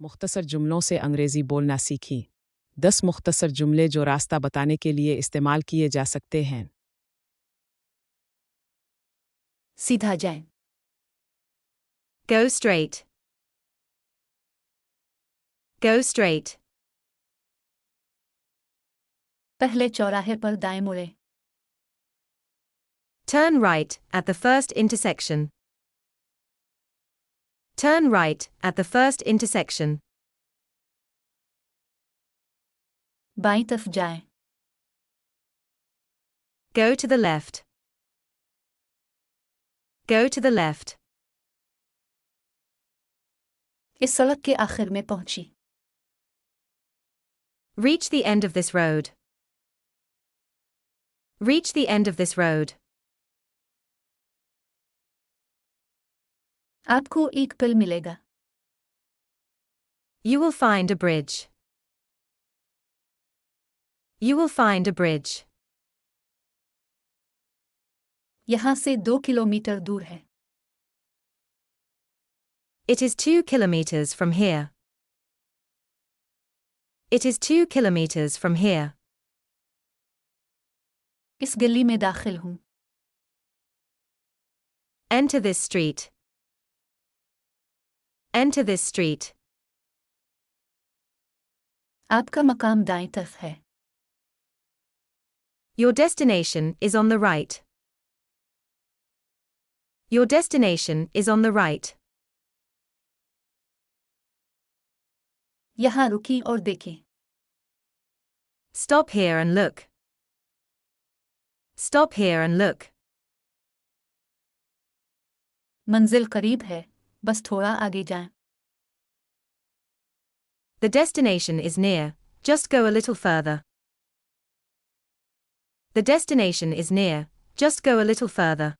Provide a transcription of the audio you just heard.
मुख्तसर जुमलों से अंग्रेज़ी बोलना सीखी। 10 मुख्तसर जुमले जो रास्ता बताने के लिए इस्तेमाल किए जा सकते हैं। सीधा जाएं। Go straight. Go straight. पहले चौराहे पर दाएं मुड़े। Turn right at the first intersection. Turn right at the first intersection. बाईं तरफ जाएं। Go to the left. Go to the left. इस सड़क के आखिर में पहुंची। Reach the end of this road. Reach the end of this road. आपको एक पुल मिलेगा। You will find a bridge. You will find a bridge. यहाँ से 2 किलोमीटर दूर है। It is 2 kilometers from here. It is 2 kilometers from here. इस गली में दाखिल हूँ। Enter this street. Enter this street. आपका मकाम दाईं तरफ है। Your destination is on the right. Your destination is on the right. यहाँ रुकी और देखें। Stop here and look. Stop here and look. मंजिल करीब है, बस थोड़ा आगे जाएं। The destination is near, just go a little further. The destination is near, just go a little further.